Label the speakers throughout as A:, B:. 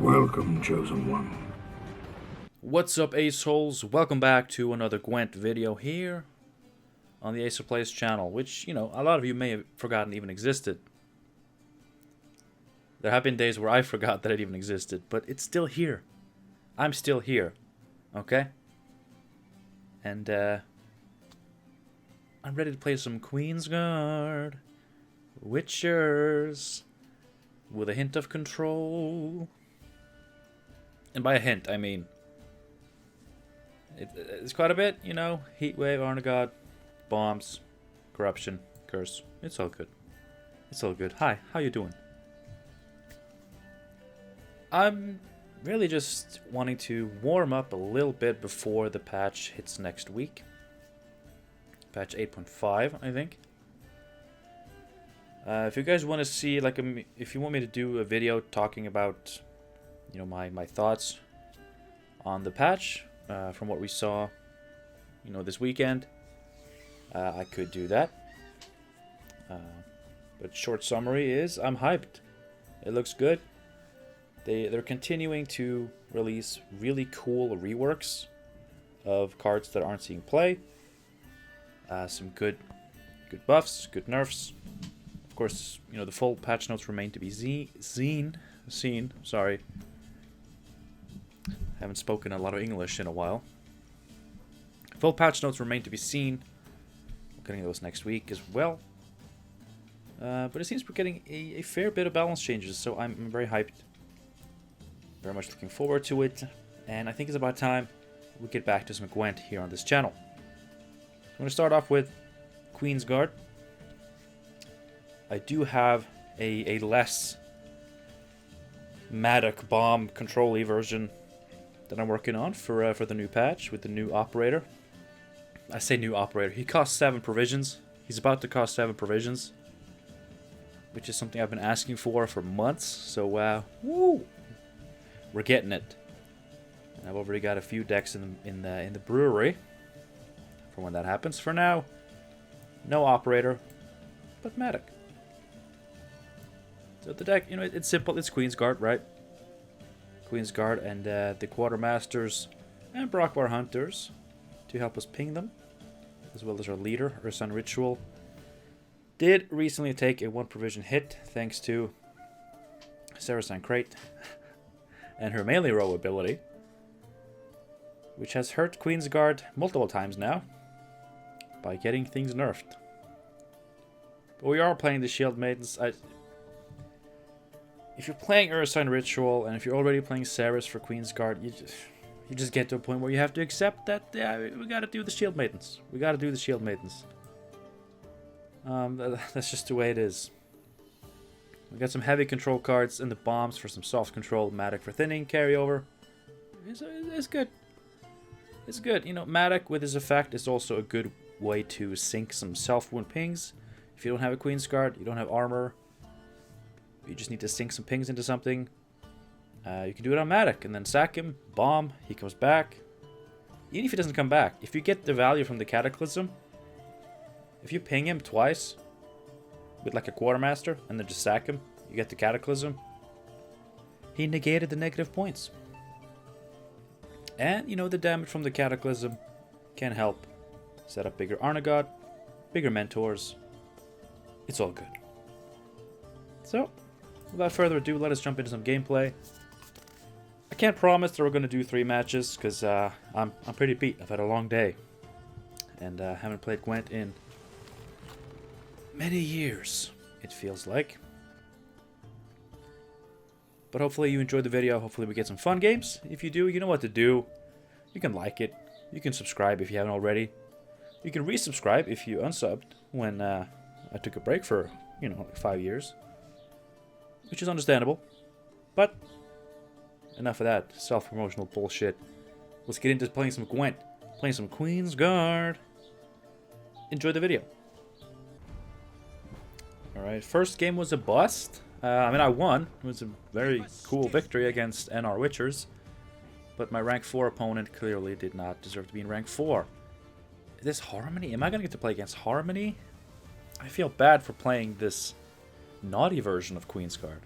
A: Welcome, Chosen One.
B: What's up, Aceholes? Welcome back to another Gwent video here on the Ace of Plays channel, which, a lot of you may have forgotten even existed. There have been days where I forgot that it even existed, but it's still here. I'm still here, okay? And, I'm ready to play some QUEENSGUARD, Witchers, with a hint of control. And by a hint, I mean it's quite a bit, Heatwave, Arnagod, bombs, corruption, curse. It's all good. It's all good. Hi, how you doing? I'm really just wanting to warm up a little bit before the patch hits next week. Patch 8.5, I think. If you guys want to see, if you want me to do a video talking about, my thoughts on the patch, from what we saw, this weekend, I could do that. But short summary is, I'm hyped. It looks good. They're continuing to release really cool reworks of cards that aren't seeing play. Some good buffs, good nerfs. Of course, the full patch notes remain to be seen. Sorry. Haven't spoken a lot of English in a while. Full patch notes remain to be seen. We're getting those next week as well. But it seems we're getting a fair bit of balance changes, so I'm very hyped. Very much looking forward to it. And I think it's about time we get back to some Gwent here on this channel. I'm going to start off with QUEENSGUARD. I do have a less Madoc bomb control-y version that I'm working on for the new patch with the new operator. I say new operator. He costs 7 provisions. He's about to cost 7 provisions, which is something I've been asking for months. So, woo! We're getting it. And I've already got a few decks in the brewery for when that happens. For now, no operator, but Madoc. So the deck, it's simple. It's QUEENSGUARD, right? QUEENSGUARD and the Quartermasters and Brockbar Hunters to help us ping them, as well as our leader, Eldain Ritual. Did recently take a 1 provision hit thanks to Saracen Crate and her melee row ability, which has hurt QUEENSGUARD multiple times now by getting things nerfed. But we are playing the Shield Maidens. If you're playing Eldain Ritual and if you're already playing Ceres for QUEENSGUARD, you just get to a point where you have to accept that we gotta do the Shield Maidens. We gotta do the Shield Maidens. That's just the way it is. We got some heavy control cards and the bombs for some soft control, Madoc for thinning, carryover. It's good. It's good. Madoc with his effect is also a good way to sink some self-wound pings. If you don't have a QUEENSGUARD, you don't have armor, you just need to sink some pings into something, you can do it on Madoc and then sack him, bomb, he comes back. Even if he doesn't come back, if you get the value from the Cataclysm, if you ping him twice with like a Quartermaster and then just sack him, you get the Cataclysm, he negated the negative points. And, the damage from the Cataclysm can help set up bigger Arnagod, bigger Mentors. It's all good. So, without further ado, let us jump into some gameplay. I can't promise that we're going to do 3 matches, because I'm pretty beat. I've had a long day. And haven't played Gwent in many years, it feels like. But hopefully you enjoyed the video. Hopefully we get some fun games. If you do, you know what to do. You can like it. You can subscribe if you haven't already. You can resubscribe if you unsubbed when I took a break for, like 5 years. Which is understandable. But enough of that self-promotional bullshit. Let's get into playing some Gwent. Playing some QUEENSGUARD. Enjoy the video. Alright, first game was a bust. I won. It was a very cool victory against NR Witchers. But my rank 4 opponent clearly did not deserve to be in rank 4. Is this Harmony? Am I going to get to play against Harmony? I feel bad for playing this naughty version of QUEENSGUARD.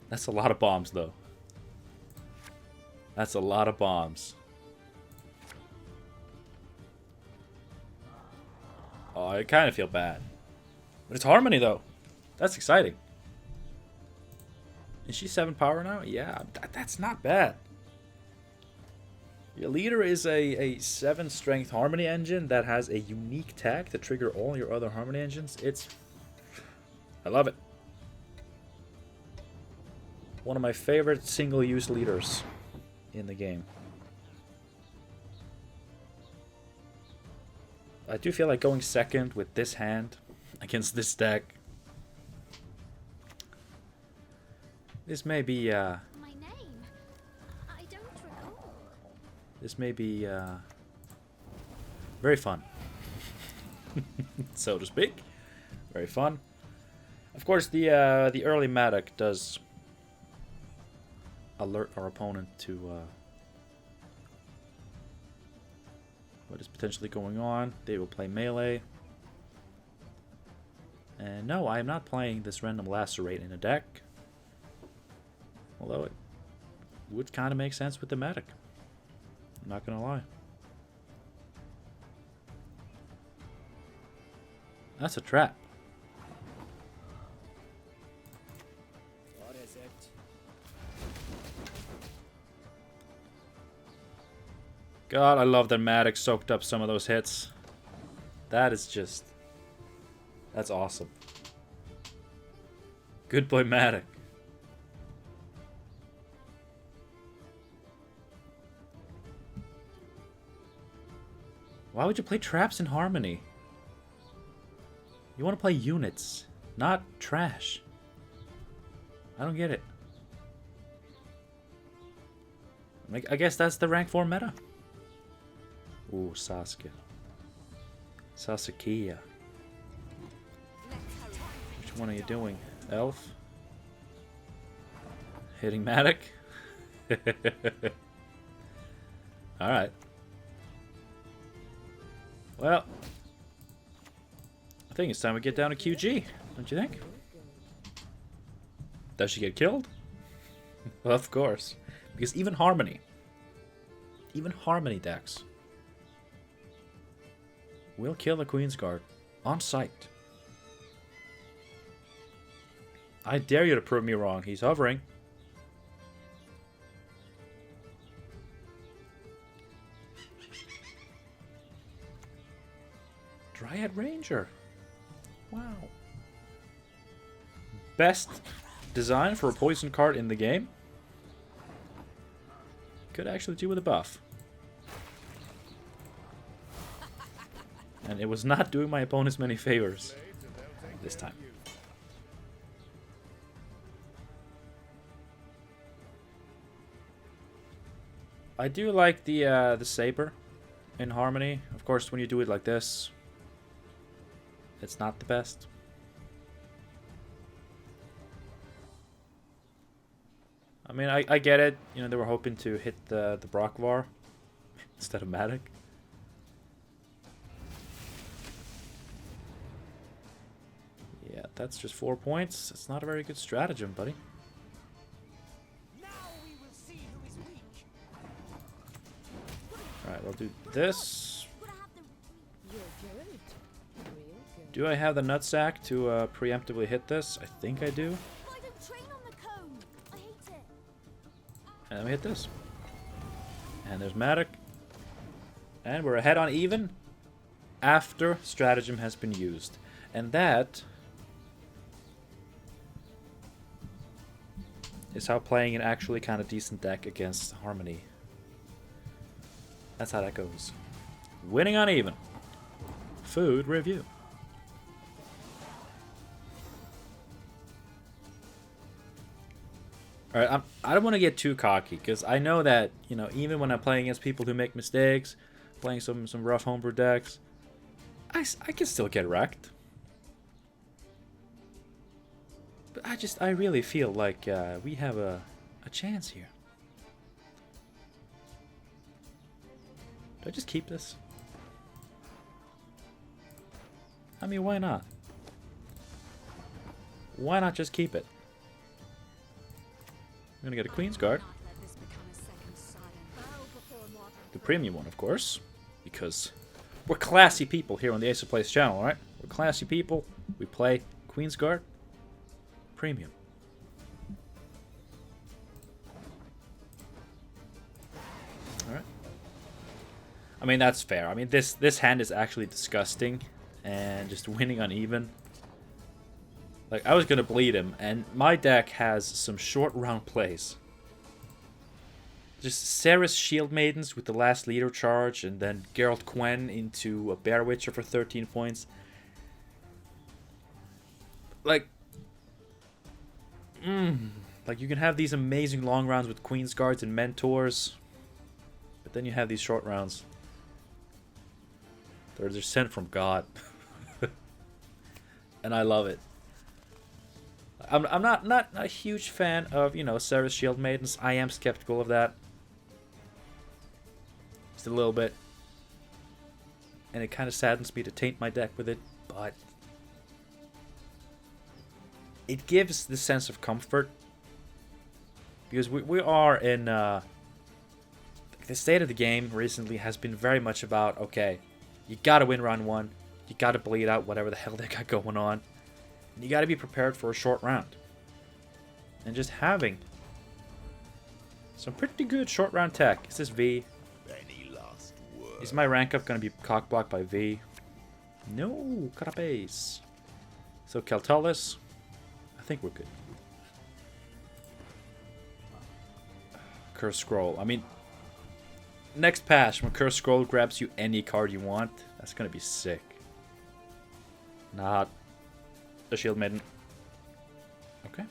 B: That's a lot of bombs, though. That's a lot of bombs. Oh, I kind of feel bad. But it's Harmony, though. That's exciting. Is she 7 power now? Yeah, that's not bad. Your leader is a 7 strength Harmony engine that has a unique tag to trigger all your other Harmony engines. I love it. One of my favorite single-use leaders in the game. I do feel like going second with this hand against this deck. This may be
A: My name? I don't recall.
B: this may be very fun. So to speak. Very fun. Of course, the early Matic does alert our opponent to what is potentially going on. They will play melee. And no, I am not playing this random Lacerate in a deck. Although it would kind of make sense with the Matic. I'm not gonna lie. That's a trap.
C: What is it?
B: God, I love that Matic soaked up some of those hits. That is just... That's awesome. Good boy, Matic. Why would you play traps in Harmony? You want to play units, not trash. I don't get it. I guess that's the rank 4 meta. Ooh, Sasuke. Sasuke. Which one are you doing? Elf? Hitting Matic? Alright. Well, I think it's time we get down to QG, don't you think? Does she get killed? Well, of course. Because even Harmony decks will kill the Queensguard on sight. I dare you to prove me wrong. He's hovering. Dryad Ranger. Wow. Best design for a poison card in the game. Could actually do with a buff. And it was not doing my opponents many favors this time. I do like the saber in Harmony. Of course, when you do it like this, it's not the best. I mean, I get it. You know, they were hoping to hit the Brockvar instead of Matic. Yeah, that's just 4 points. It's not a very good stratagem, buddy. Alright, we'll do this. Do I have the nutsack to preemptively hit this? I think I do. And let me hit this. And there's Matic. And we're ahead on even after stratagem has been used. And that is how playing an actually kind of decent deck against Harmony. That's how that goes. Winning on even. Food review. Alright, I don't want to get too cocky, because I know that, you know, even when I'm playing against people who make mistakes, playing some rough homebrew decks, I can still get wrecked. But I really feel like we have a chance here. Do I just keep this? I mean, why not? Why not just keep it? I'm gonna get a Queensguard. the premium one, of course, because we're classy people here on the Ace of Plays channel, right? We're classy people. We play QUEENSGUARD Premium. Alright. I mean, that's fair. I mean, this hand is actually disgusting. And just winning uneven. Like, I was going to bleed him. And my deck has some short round plays. Just Ceres Shield Maidens with the last leader charge. And then Geralt Gwen into a Bear Witcher for 13 points. Like... Like, you can have these amazing long rounds with Queensguards and Mentors. But then you have these short rounds. They're sent from God. And I love it. I'm not a huge fan of, you know, Ceres Shield Maidens. I am skeptical of that. Just a little bit. And it kind of saddens me to taint my deck with it, but it gives the sense of comfort. Because we are in... the state of the game recently has been very much about, okay, you gotta win round 1. You gotta bleed out whatever the hell they got going on. And you gotta be prepared for a short round. And just having some pretty good short round tech. Is this V? Is my rank up gonna be cockblocked by V? No, Carapes. So Keltalis, I think we're good. Curse Scroll. I mean, next patch, when Curse Scroll grabs you any card you want, that's gonna be sick. Not the Shield Maiden. Okay.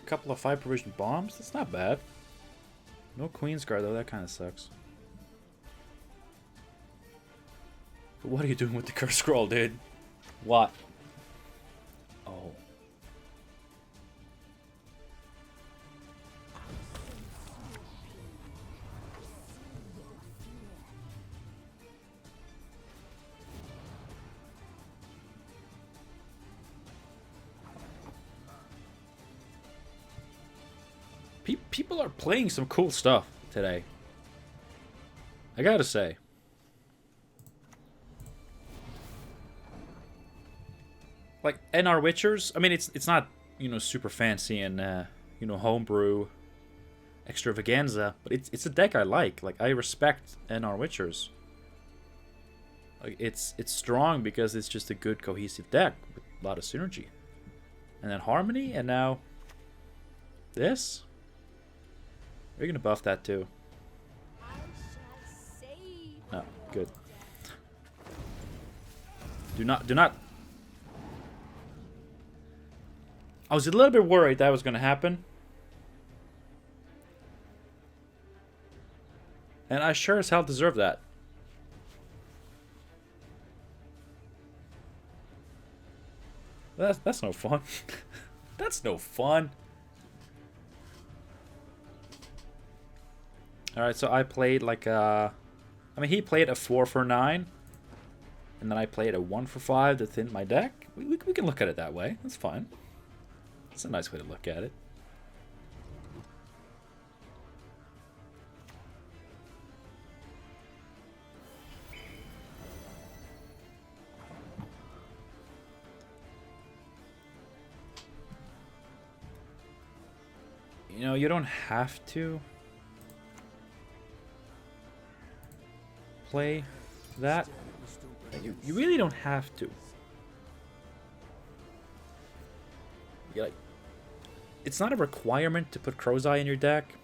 B: A couple of 5 provision bombs? That's not bad. No Queensguard though, that kind of sucks. But what are you doing with the Curse Scroll, dude? What? Oh. People are playing some cool stuff today. I gotta say. Like, NR Witchers, I mean, it's not, you know, super fancy and, you know, homebrew extravaganza, but it's a deck I like. Like, I respect NR Witchers. Like, it's strong because it's just a good cohesive deck with a lot of synergy. And then Harmony, and now this. We're gonna buff that too. Oh, good. Do not. I was a little bit worried that was gonna happen. And I sure as hell deserve that. That's no fun. That's no fun. Alright, so I played like a... I mean, he played a 4 for 9. And then I played a 1 for 5 to thin my deck. We can look at it that way. That's fine. That's a nice way to look at it. You know, you don't have to play that. You really don't have to. Like, it's not a requirement to put Crow's Eye in your deck.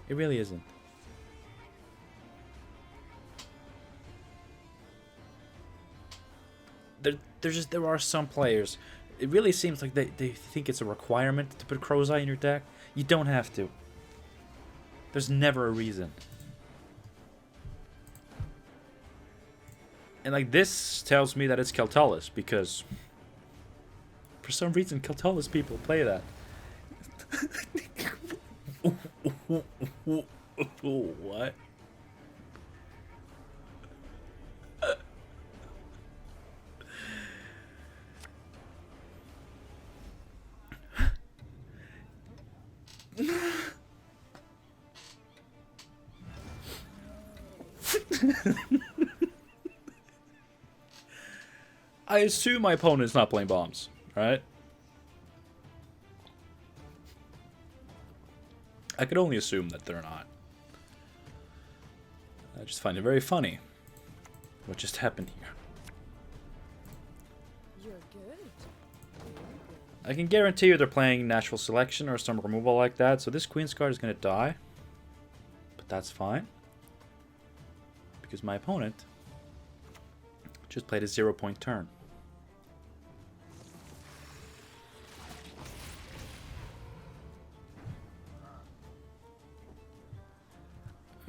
B: It really isn't. There are some players. It really seems like they think it's a requirement to put Crow's Eye in your deck. You don't have to. There's never a reason. And like, this tells me that it's Keltalis, because for some reason Keltalis people play that. What? I assume my opponent is not playing bombs, right? I could only assume that they're not. I just find it very funny what just happened here.
D: You're good.
B: I can guarantee you they're playing natural selection or some removal like that, so this QUEENSGUARD is going to die. But that's fine. Because my opponent just played a 0-point turn.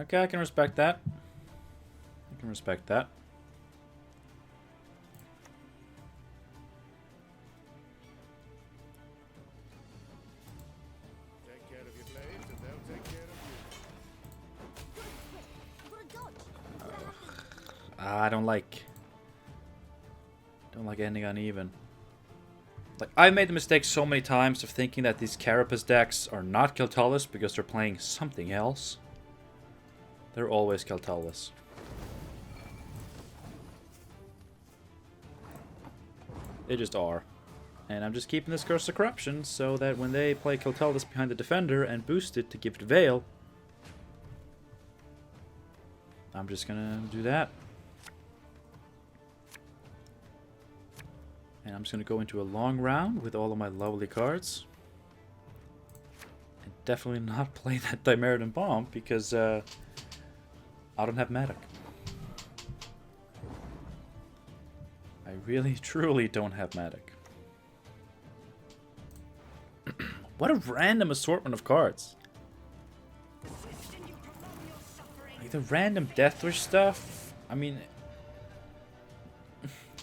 B: Okay, I can respect that. I can respect that.
C: Take care of your blades and they'll take care of you.
B: I don't like ending uneven. Like, I've made the mistake so many times of thinking that these Carapace decks are not Keltalis because they're playing something else. They're always Keltalis. They just are. And I'm just keeping this Curse of Corruption so that when they play Keltalis behind the defender and boost it to give it Veil, I'm just gonna do that. And I'm just gonna go into a long round with all of my lovely cards. And definitely not play that Dimeritan Bomb because I don't have Magic. I really, truly don't have Magic. What a random assortment of cards. Like the random Deathwish stuff, I mean,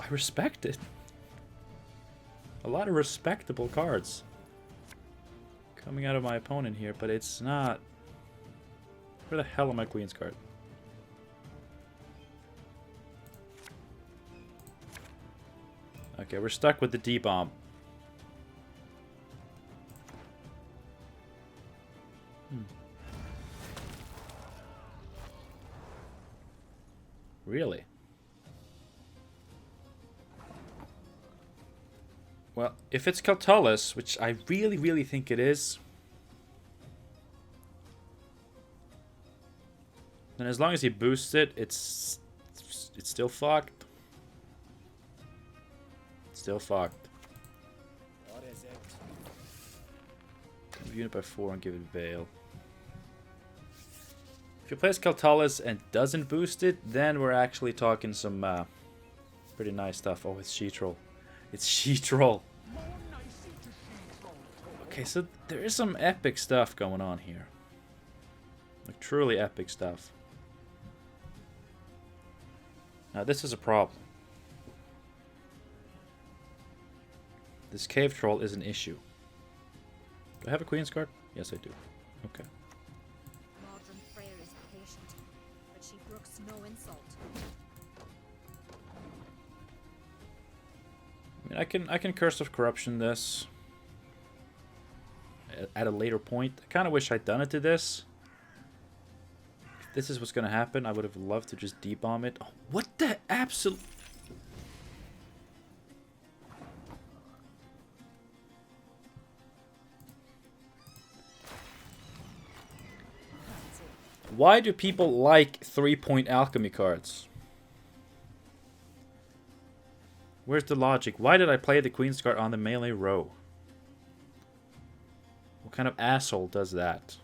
B: I respect it. A lot of respectable cards coming out of my opponent here, but it's not... Where the hell are my QUEENSGUARD? Okay, we're stuck with the D-Bomb. Really? Well, if it's Keltalis, which I really, really think it is, then as long as he boosts it, it's still fucked. Still fucked.
C: What is it?
B: Move unit by 4 and give it Veil. If he plays Keltalis and doesn't boost it, then we're actually talking some pretty nice stuff. Oh, it's Sheetroll. It's Sheetroll. Okay, so there is some epic stuff going on here. Like, truly epic stuff. Now, this is a problem. This Cave Troll is an issue. Do I have a QUEENSGUARD? Yes, I do. Okay.
A: Modern Freyr is patient, but she brooks no insult.
B: I mean, I can Curse of Corruption this at a later point. I kind of wish I'd done it to this. If this is what's going to happen, I would have loved to just D-Bomb it. Oh, what the absolute... Why do people like 3-point alchemy cards? Where's the logic? Why did I play the QUEENSGUARD on the melee row? What kind of asshole does that?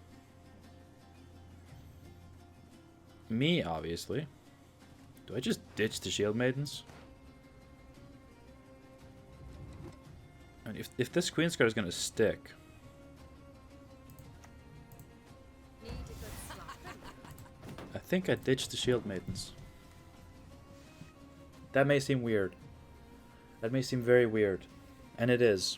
B: Me, obviously. Do I just ditch the Shield Maidens? I mean, if this QUEENSGUARD is going to stick... I think I ditched the Shield Maidens. That may seem weird. That may seem very weird. And it is.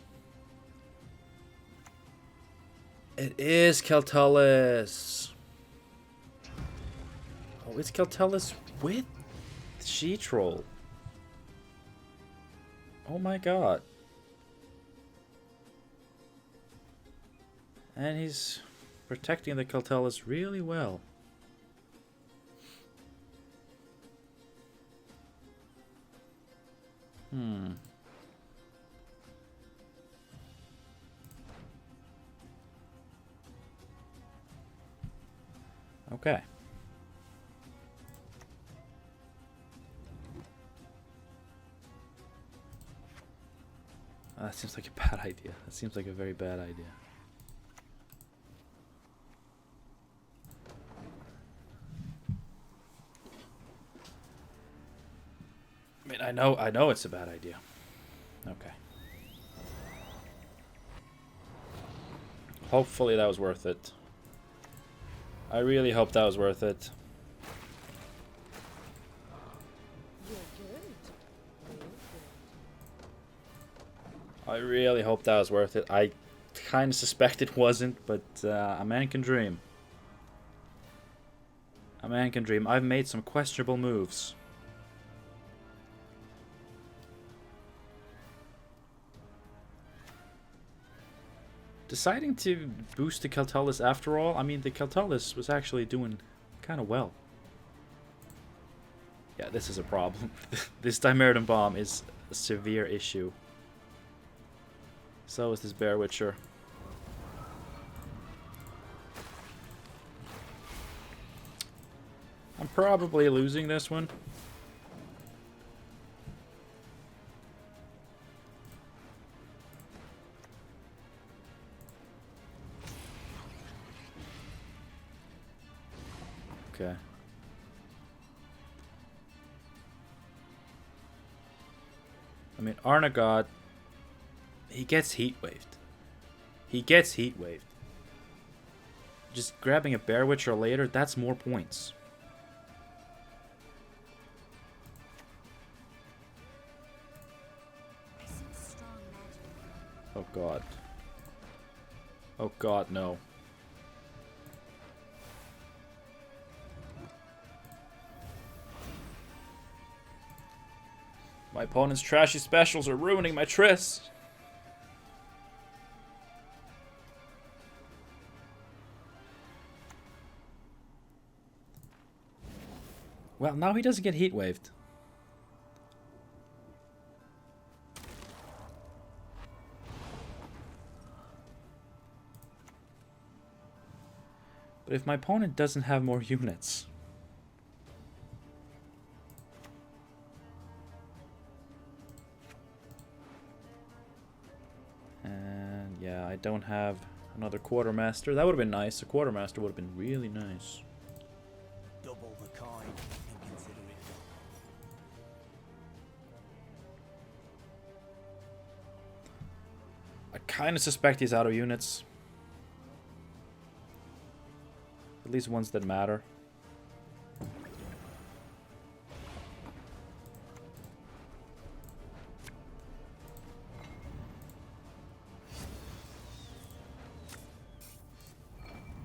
B: It is Keltalis. Oh, it's Keltalis with Sheetroll. Oh my god. And he's protecting the Keltalis really well. Okay. That seems like a bad idea. That seems like a very bad idea. I mean, I know it's a bad idea. Okay. Hopefully that was worth it. I really hope that was worth it. I really hope that was worth it. I kind of suspect it wasn't, but a man can dream. A man can dream. I've made some questionable moves. Deciding to boost the Keltalis after all, I mean, the Keltalis was actually doing kind of well. Yeah, this is a problem. This Dimeridan Bomb is a severe issue. So is this Bear Witcher. I'm probably losing this one. Okay. I mean, Arnagod, he gets heat waved. He gets heat waved. Just grabbing a Bear Witcher later, that's more points. Oh god. Oh god, no. My opponent's trashy specials are ruining my Triss. Well, now he doesn't get heat waved. But if my opponent doesn't have more units... And yeah, I don't have another Quartermaster. That would have been nice. A Quartermaster would have been really nice.
D: Double the coin and consider it done.
B: I kind of suspect he's out of units. At least ones that matter.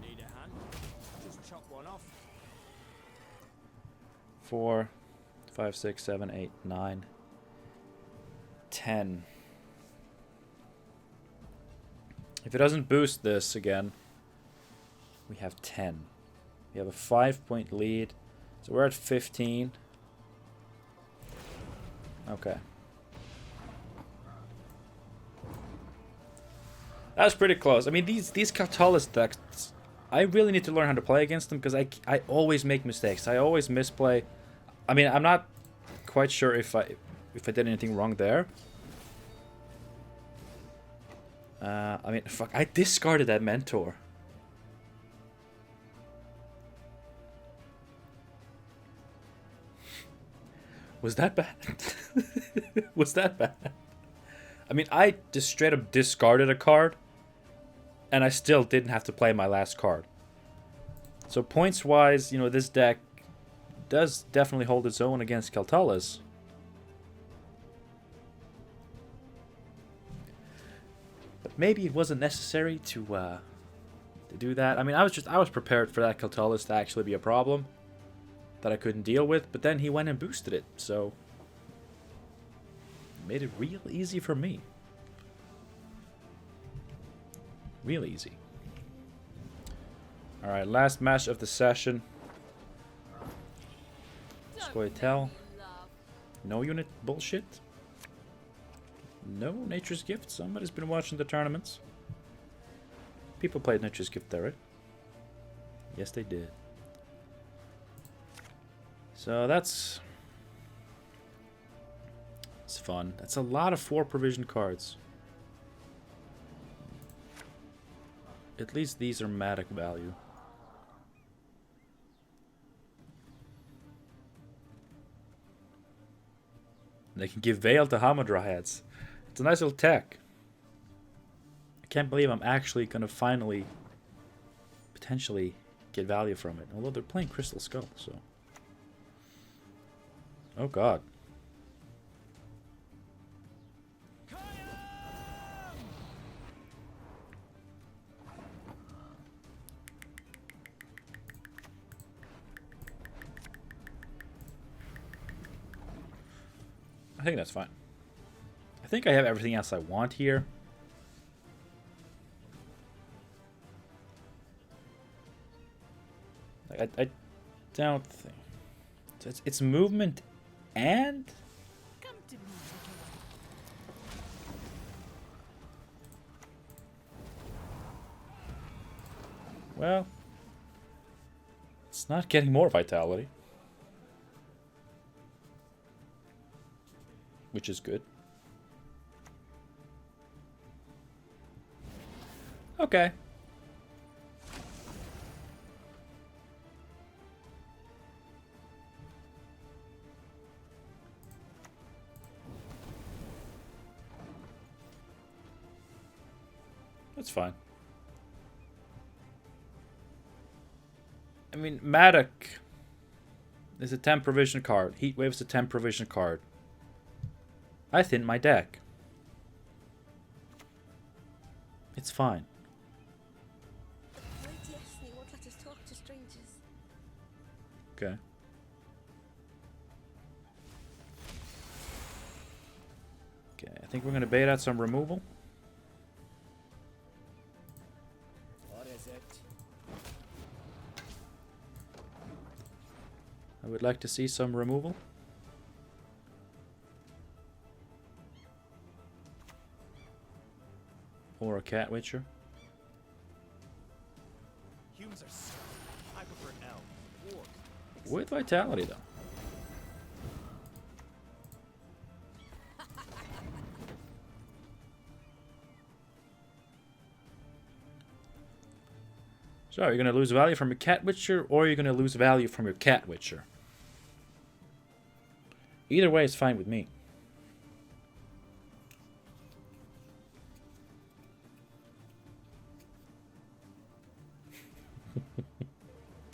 D: Need a hand? Just chop one off.
B: 4, 5, 6, 7, 8, 9, 10. If it doesn't boost this again, we have 10. We have a 5-point lead. So we're at 15. Okay. That was pretty close. I mean, these Keltalis decks, I really need to learn how to play against them because I always make mistakes. I always misplay. I mean, I'm not quite sure if I did anything wrong there. I mean, fuck, I discarded that Mentor. Was that bad? Was that bad? I mean, I just straight up discarded a card, and I still didn't have to play my last card. So points-wise, you know, this deck does definitely hold its own against Keltalis. But maybe it wasn't necessary to do that. I mean, I was prepared for that Keltalis to actually be a problem that I couldn't deal with, but then he went and boosted it, so it made it real easy for me. Real easy. Alright, last match of the session. Scoia'tael. No unit bullshit. No, Nature's Gift. Somebody's been watching the tournaments. People played Nature's Gift there, right? Yes, they did. So that's... it's fun. That's a lot of 4 provision cards. At least these are Matic value. They can give Veil to Hamadryads. It's a nice little tech. I can't believe I'm actually going to finally, potentially, get value from it. Although they're playing Crystal Skull, so... oh god. I think that's fine. I think I have everything else I want here. I don't think... so it's movement and...
A: Come to me,
B: well... it's not getting more vitality. Which is good. Okay. That's fine. I mean, Matic is a 10 provision card. Heatwave is a 10 provision card. I thin my deck. It's fine.
E: Right, yes, and he won't let us talk to strangers.
B: Okay. Okay, I think we're going to bait out some removal.
C: What is it?
B: I would like to see some removal. Or a Cat Witcher.
D: Humans are scum. I prefer elves. Orcs.
B: With vitality, though. So, are you going to lose value from your Cat Witcher, or are you going to lose value from your Cat Witcher? Either way is fine with me.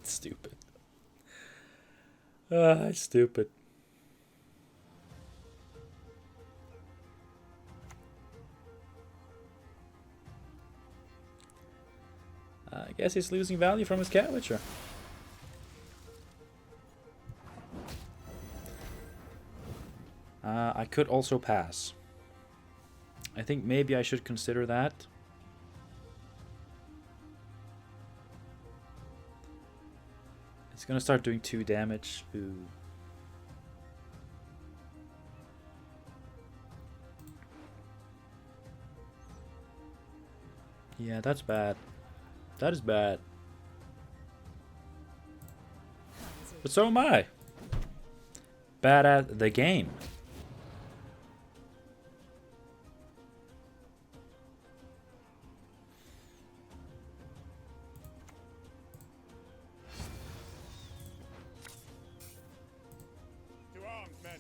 B: Stupid. It's stupid. I guess he's losing value from his Cat Witcher. I could also pass. I think maybe I should consider that. It's gonna start doing 2 damage. Ooh. Yeah, that's bad. That is bad. But so am I. Bad at the game.
C: To arms, men.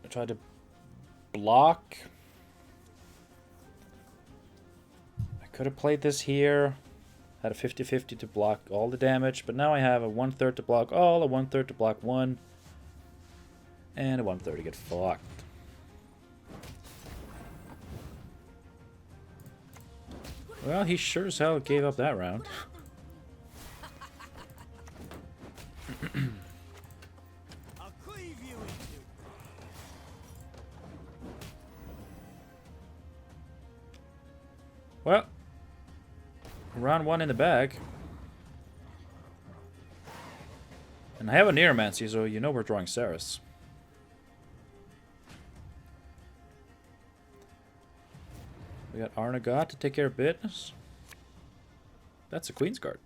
B: I tried to block. I could have played this here. Had a 50-50 to block all the damage, but now I have a 1/3 to block all, a 1/3 to block 1, and a 1/3 to get fucked. Well, he sure as hell gave up that round.
D: I'll cleave you into.
B: Well, round 1 in the bag. And I have a Neuromancy, so you know we're drawing Ceres. got Arnagot to take care of business. That's a Queensguard.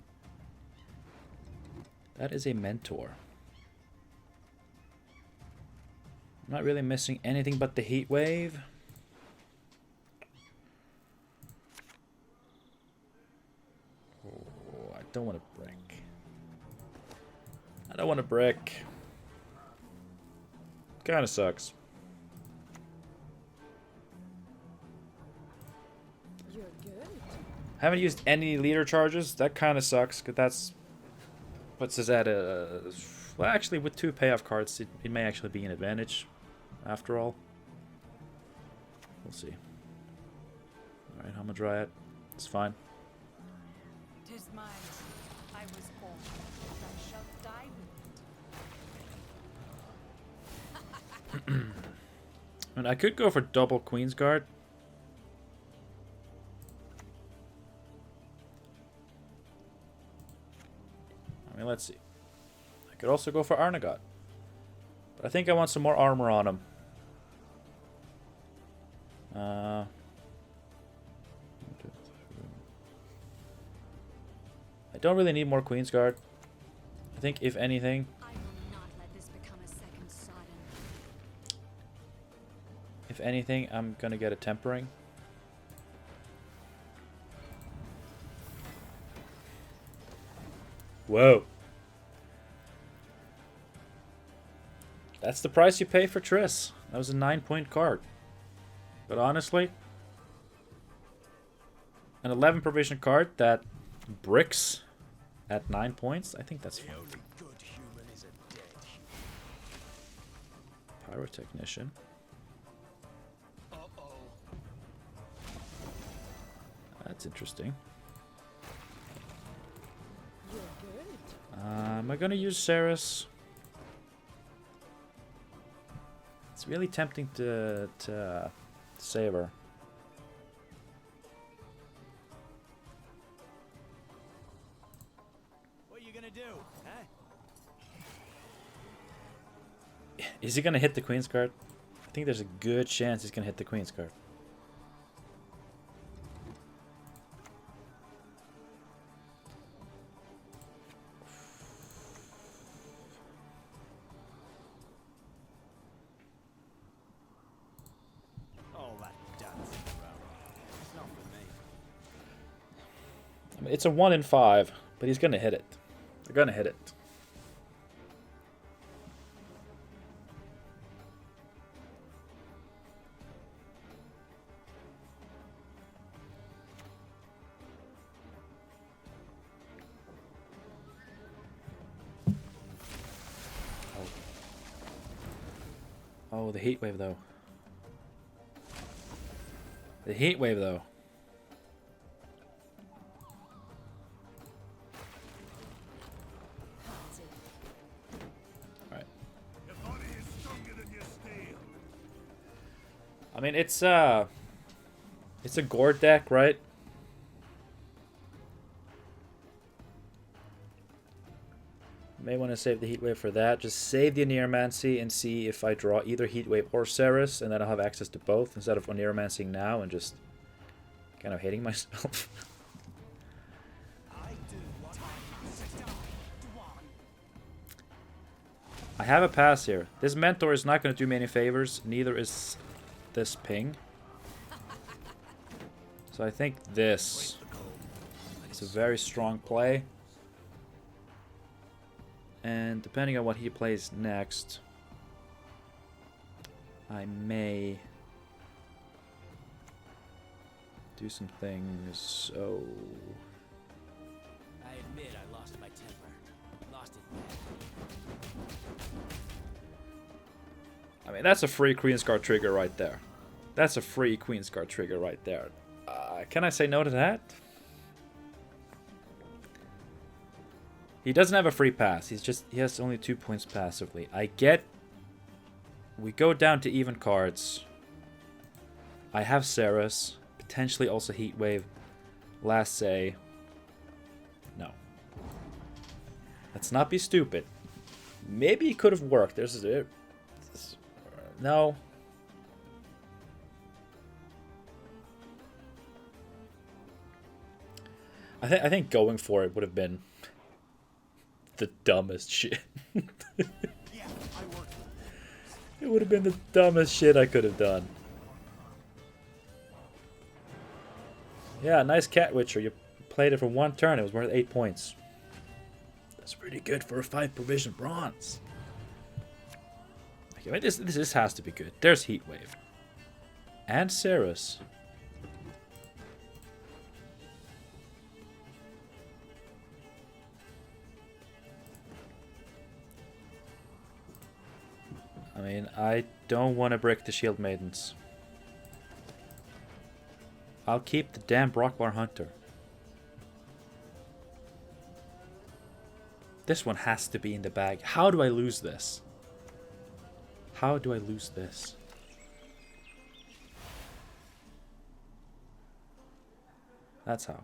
B: That is a mentor. I'm not really missing anything but the heat wave. Oh, I don't want to brick. I don't want to brick. Kind of sucks.
E: You're good.
B: Haven't used any leader charges. That kind of sucks, because that's puts us at a... Well, actually, with 2 payoff cards, it may actually be an advantage, after all. We'll see. Alright, Hamadryad. It's fine.
A: 'Tis mine. I was born. I shall die with it.
B: And I could go for double Queensguard. I mean, let's see. I could also go for Arnagot. But I think I want some more armor on him. I don't really need more Queensguard. I think, if anything...
A: I will not let this become a second Sodom.
B: If anything, I'm gonna get a Tempering. Whoa. That's the price you pay for Triss. That was a 9-point card. But honestly, an 11 provision card that bricks at 9 points, I think that's fine.
D: The only good human is a dead human.
B: Pyrotechnician.
D: Uh-oh.
B: That's interesting.
E: You're good.
B: Am I gonna use Ceres? It's really tempting to save her.
D: What are you gonna do, huh?
B: Is he gonna hit the Queensguard? I think there's a good chance he's gonna hit the Queensguard.
D: All that dancing around. It's not for me.
B: I mean, it's a 1 in 5, but he's gonna hit it. They're gonna hit it. Oh, the heat wave though. The heat wave though. Alright.
C: Your body is stronger than your steel.
B: I mean, it's a Gord deck, right? May want to save the heat wave for that. Just save the Oneiromancy and see if I draw either heat wave or Ceres, and then I'll have access to both instead of Oneiromancing now and just kind of hating myself.
D: I do what
B: I have a pass here. This mentor is not going to do me any favors. Neither is this ping. So I think this is a very strong play. And depending on what he plays next, I may do some things. So
D: I admit I lost my temper. Lost it bad.
B: I mean, that's a free Queensguard trigger right there. That's a free Queensguard trigger right there. Can I say no to that? He doesn't have a free pass. He has only 2 points passively. I get... We go down to even cards. I have Ceres. Potentially also Heat Wave. Last say. No. Let's not be stupid. Maybe it could have worked. No. I think going for it would have been the dumbest shit.
D: Yeah, I work with
B: It would have been the dumbest shit I could have done. Yeah, nice Cat Witcher. You played it for one turn. It was worth 8 points. That's pretty good for a 5 provision bronze. Okay, this has to be good. There's Heatwave. And Ceres. I mean, I don't want to break the Shield Maidens. I'll keep the damn Brocklar Hunter. This one has to be in the bag. How do I lose this? How do I lose this? That's how.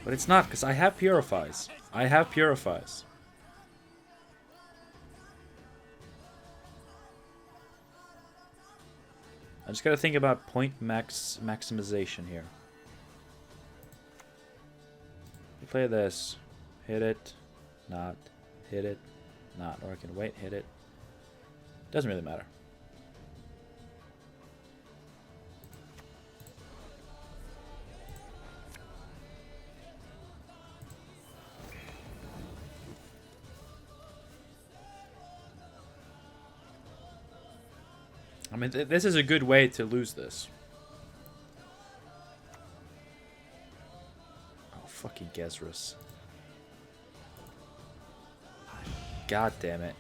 B: But it's not, because I have Purifies. I have Purifies. I just gotta think about point maximization here. You play this. Hit it. Not. Hit it. Not. Or I can wait. Hit it. Doesn't really matter. I mean, this is a good way to lose this. Oh, fucking Gezrus. God damn it.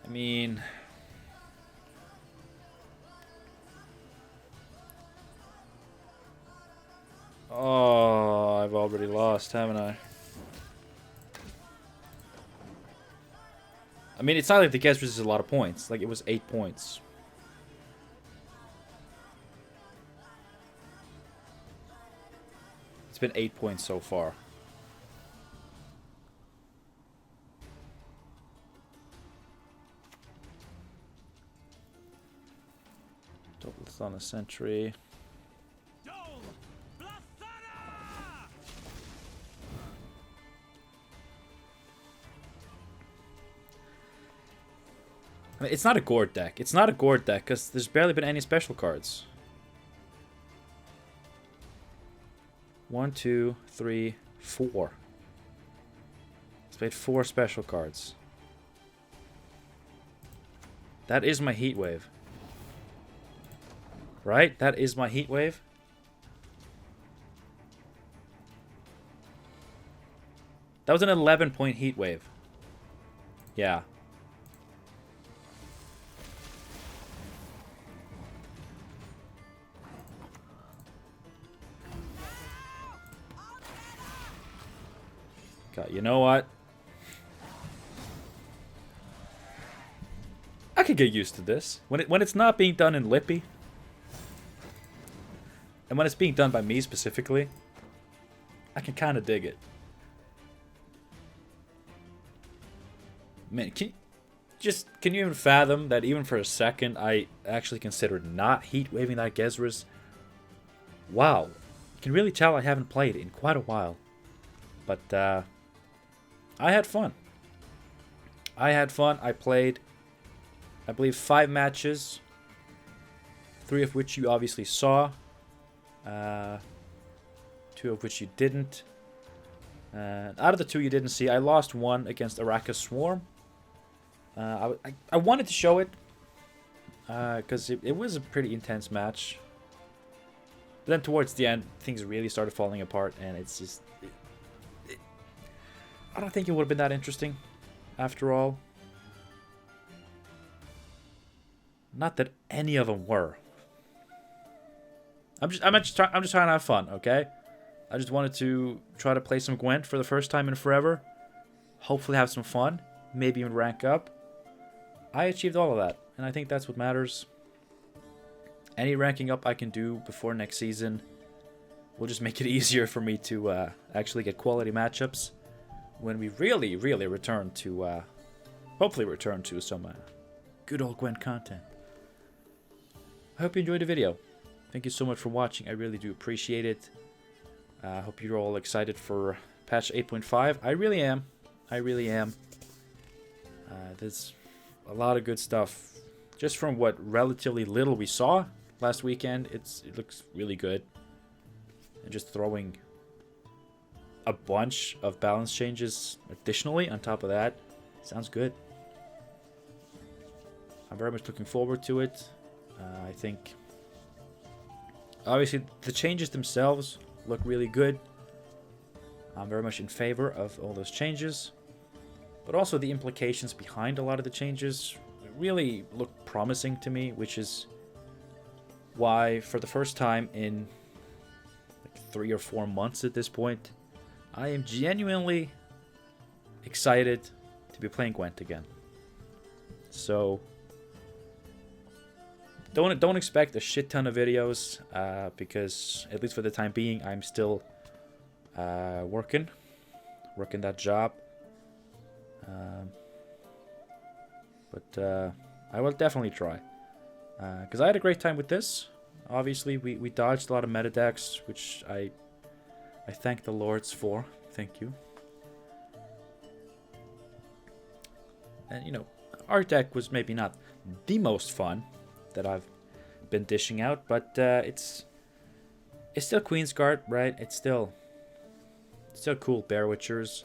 B: I mean... Oh, I've already lost, haven't I? I mean, it's not like the Gezrus is a lot of points. Like, it was 8 points. It's been 8 points so far. Doubles on a sentry. I mean, it's not a Gord deck. It's not a Gord deck because there's barely been any special cards. 1, 2, 3, 4. It's played 4 special cards. That is my Heatwave. Right? That is my Heatwave. That was an 11-point Heatwave. Yeah. God, you know what? I could get used to this. When it's not being done in Lippy, and when it's being done by me specifically, I can kind of dig it. Man, can you even fathom that even for a second I actually considered not heat waving that Gezrus? Wow. You can really tell I haven't played in quite a while. But I had fun. I played, I believe, 5 matches. 3 of which you obviously saw. 2 of which you didn't. Out of the 2 you didn't see, I lost 1 against Arrakis Swarm. I wanted to show it. Because it was a pretty intense match. But then towards the end, things really started falling apart. And it's just... I don't think it would have been that interesting, after all. Not that any of them were. I'm just trying to have fun, okay? I just wanted to try to play some Gwent for the first time in forever. Hopefully have some fun. Maybe even rank up. I achieved all of that, and I think that's what matters. Any ranking up I can do before next season will just make it easier for me to actually get quality matchups. When we really return to, hopefully return to some good old Gwent content. I hope you enjoyed the video. Thank you so much for watching. I really do appreciate it. I hope you're all excited for patch 8.5. I really am. I really am. There's a lot of good stuff. Just from what relatively little we saw last weekend, it looks really good. And just throwing a bunch of balance changes additionally on top of that sounds good. I'm very much looking forward to it. I think obviously the changes themselves look really good. I'm very much in favor of all those changes, but also the implications behind a lot of the changes really look promising to me, which is why for the first time in like 3 or 4 months at this point, I am genuinely excited to be playing Gwent again. So don't expect a shit ton of videos because at least for the time being I'm still working that job. But I will definitely try. Because I had a great time with this. Obviously, we dodged a lot of meta decks, which I thank the lords for. Thank you. And, you know, our deck was maybe not the most fun that I've been dishing out, but it's still QUEENSGUARD, right? It's still cool Bear Witchers.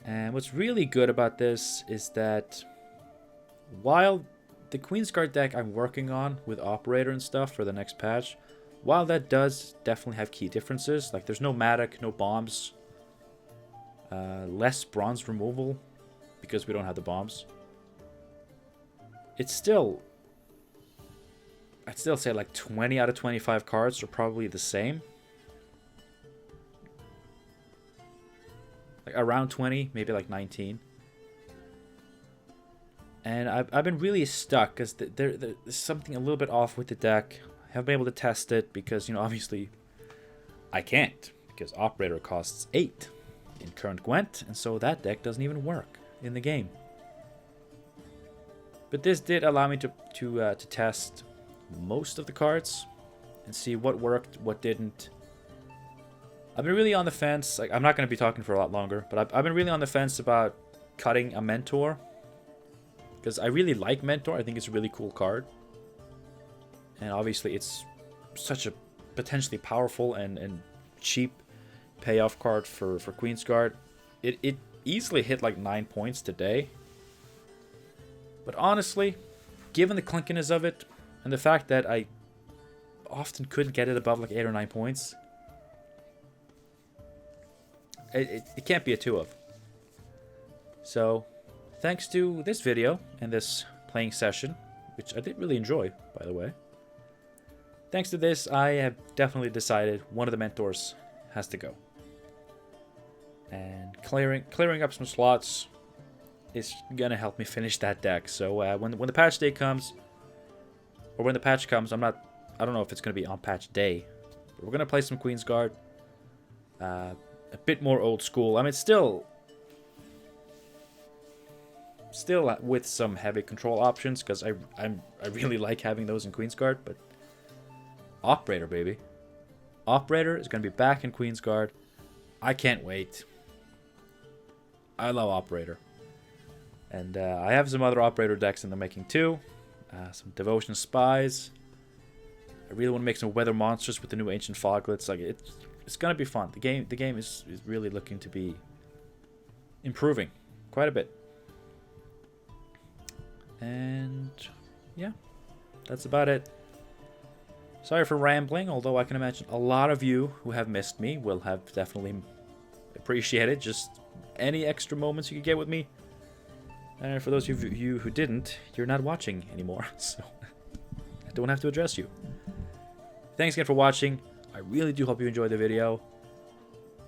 B: And what's really good about this is that while the QUEENSGUARD deck I'm working on with Operator and stuff for the next patch, while that does definitely have key differences, like there's no Matic, no bombs, less bronze removal because we don't have the bombs, it's still, I'd still say like 20 out of 25 cards are probably the same. Like around 20, maybe like 19. And I've been really stuck because there's something a little bit off with the deck. I haven't been able to test it because, you know, obviously I can't because Operator costs 8 in current Gwent, and so that deck doesn't even work in the game. But this did allow me to test most of the cards and see what worked, what didn't. I've been really on the fence. Like, I'm not going to be talking for a lot longer, but I've been really on the fence about cutting a Mentor. Because I really like Mentor. I think it's a really cool card. And obviously it's such a potentially powerful and cheap payoff card for QUEENSGUARD. It easily hit like 9 points today. But honestly, given the clunkiness of it, and the fact that I often couldn't get it above like 8 or 9 points, it can't be a 2 of. So, thanks to this video and this playing session, which I did really enjoy, by the way. Thanks to this, I have definitely decided one of the mentors has to go. And clearing up some slots is gonna help me finish that deck. So when the patch day comes, or when the patch comes, I don't know if it's gonna be on patch day, but we're gonna play some QUEENSGUARD. A bit more old school. I mean, still with some heavy control options, because I really like having those in QUEENSGUARD. But Operator, baby, Operator is gonna be back in QUEENSGUARD. I can't wait. I love Operator. And I have some other Operator decks in the making too. Some Devotion Spies. I really want to make some Weather Monsters with the new Ancient Foglets. Like, it's gonna be fun. The game is really looking to be improving quite a bit. And yeah, that's about it. Sorry for rambling, although I can imagine a lot of you who have missed me will have definitely appreciated just any extra moments you could get with me. And for those of you who didn't, you're not watching anymore, so I don't have to address you. Thanks again for watching. I really do hope you enjoyed the video.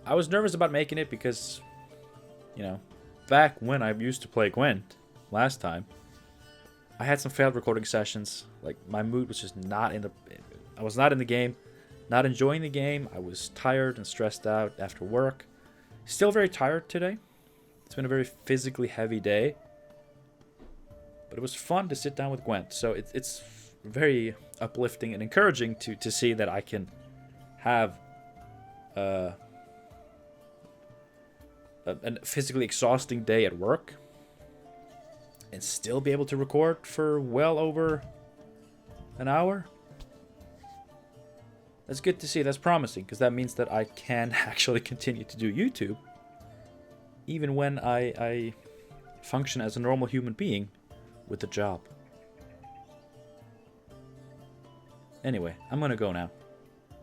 B: I was nervous about making it because, you know, back when I used to play Gwent last time, I had some failed recording sessions. Like, my mood was just not in the... I was not in the game, not enjoying the game. I was tired and stressed out after work. Still very tired today. It's been a very physically heavy day. But it was fun to sit down with Gwent. So it's very uplifting and encouraging to see that I can have a physically exhausting day at work and still be able to record for well over an hour. That's good to see. That's promising, because that means that I can actually continue to do YouTube even when I function as a normal human being with a job. Anyway, I'm gonna go now.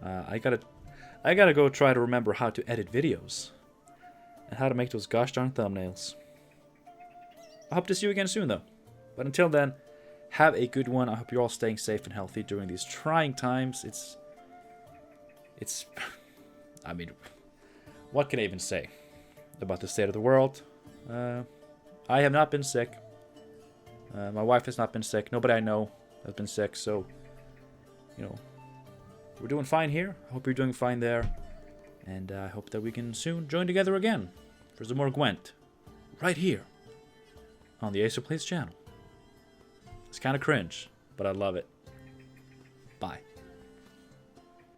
B: I gotta go try to remember how to edit videos and how to make those gosh darn thumbnails. I hope to see you again soon, though. But until then, have a good one. I hope you're all staying safe and healthy during these trying times. It's, I mean, what can I even say about the state of the world? I have not been sick. My wife has not been sick. Nobody I know has been sick. So, you know, we're doing fine here. I hope you're doing fine there. And I hope that we can soon join together again for some more Gwent. Right here on the Acer Plays channel. It's kind of cringe, but I love it. Bye.